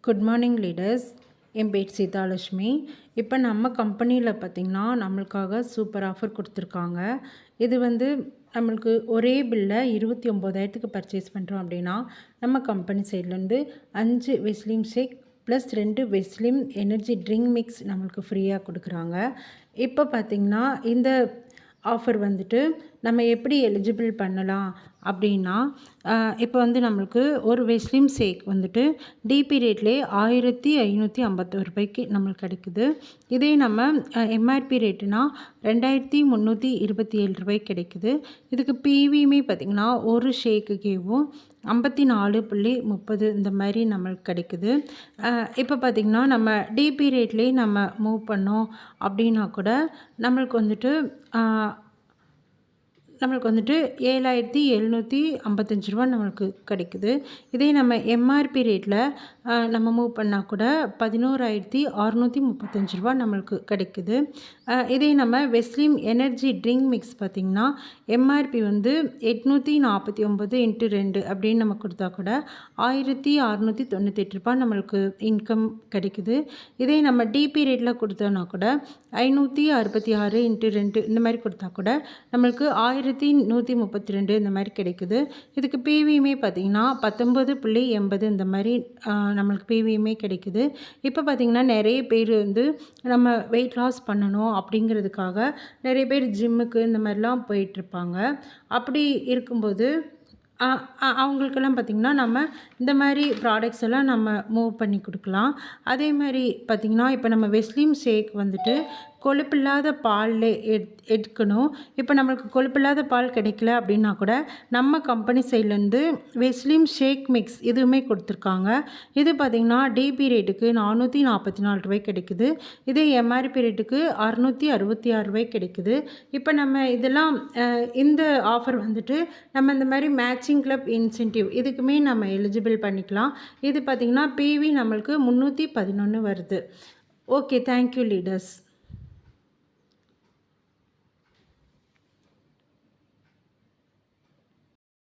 Good morning leaders. என் பேர் சீதாலட்சுமி. இப்போ நம்ம கம்பெனியில் பார்த்திங்கன்னா நம்மளுக்காக சூப்பர் ஆஃபர் கொடுத்துருக்காங்க. இது நம்மளுக்கு ஒரே பில்லை 29,000க்கு பர்ச்சேஸ் பண்ணுறோம் அப்படின்னா நம்ம கம்பெனி சைட்லேருந்து 5 Veslim shake plus 2 Veslim energy drink mix நம்மளுக்கு ஃப்ரீயாக கொடுக்குறாங்க. இப்போ பார்த்திங்கன்னா இந்த ஆஃபர் நம்ம எப்படி எலிஜிபிள் பண்ணலாம் அப்படின்னா, இப்போ நம்மளுக்கு ஒரு வெஸ்லிம் ஷேக் டிபி ரேட்லேயே 1551 ரூபாய்க்கு நம்மளுக்கு கிடைக்குது. இதே நம்ம எம்ஆர்பி ரேட்டுனா 2327 ரூபாய்க்கு கிடைக்குது. இதுக்கு பிவியுமே பார்த்திங்கன்னா ஒரு ஷேக்குக்கேவும் 54.30 இந்த மாதிரி நம்மளுக்கு கிடைக்குது. இப்போ பார்த்திங்கன்னா நம்ம டிபி ரேட்லேயே நம்ம மூவ் பண்ணோம் அப்படின்னா கூட நம்மளுக்கு 7,755 ரூபா நம்மளுக்கு கிடைக்குது. இதே நம்ம எம்ஆர்பி ரேட்டில் நம்ம மூவ் பண்ணால் கூட 11,635 ரூபா நம்மளுக்கு கிடைக்குது. இதே நம்ம வெஸ்லிம் எனர்ஜி ட்ரிங்க் மிக்ஸ் பார்த்திங்கன்னா எம்ஆர்பி 849 × 2 அப்படின்னு நம்ம கொடுத்தா கூட 1,698 ரூபா நம்மளுக்கு இன்கம் கிடைக்குது. இதே நம்ம டிபி ரேட்டில் கொடுத்தோன்னா கூட 566 × 2 இந்த மாதிரி கொடுத்தா கூட நம்மளுக்கு 1,132 இந்த மாதிரி கிடைக்குது. இதுக்கு பிவியுமே பார்த்திங்கன்னா 19.80 இந்த மாதிரி நம்மளுக்கு பிவியுமே கிடைக்குது. இப்போ பார்த்திங்கன்னா நிறைய பேர் நம்ம வெயிட் லாஸ் பண்ணணும் அப்படிங்கிறதுக்காக நிறைய பேர் ஜிம்முக்கு இந்த மாதிரிலாம் போயிட்டுருப்பாங்க. அப்படி இருக்கும்போது அவங்களுக்கெல்லாம் பார்த்திங்கன்னா நம்ம இந்த மாதிரி ப்ராடக்ட்ஸ் எல்லாம் நம்ம மூவ் பண்ணி கொடுக்கலாம். அதே மாதிரி பார்த்திங்கன்னா இப்போ நம்ம வெஸ்லிம் ஷேக் கொழுப்பில்லாத பாலில் எடுக்கணும். இப்போ நம்மளுக்கு கொழுப்பில்லாத பால் கிடைக்கல அப்படின்னா கூட நம்ம கம்பெனி சைட்லேருந்து வெஸ்லிம் ஷேக் மிக்ஸ் இதுவுமே கொடுத்துருக்காங்க. இது பார்த்திங்கன்னா டிபி ரேட்டுக்கு 444 ரூபாய்க்கு கிடைக்குது. இதே எம்ஆர்பி ரேட்டுக்கு 666 ரூபாய்க்கு கிடைக்குது. இப்போ நம்ம இதெல்லாம் இந்த ஆஃபர் நம்ம இந்த மாதிரி மேட்சிங் கிளப் இன்சென்டிவ் இதுக்குமே நம்ம எலிஜிபிள் பண்ணிக்கலாம். இது பார்த்திங்கன்னா பிவி நம்மளுக்கு 311 வருது. Okay, thank you leaders.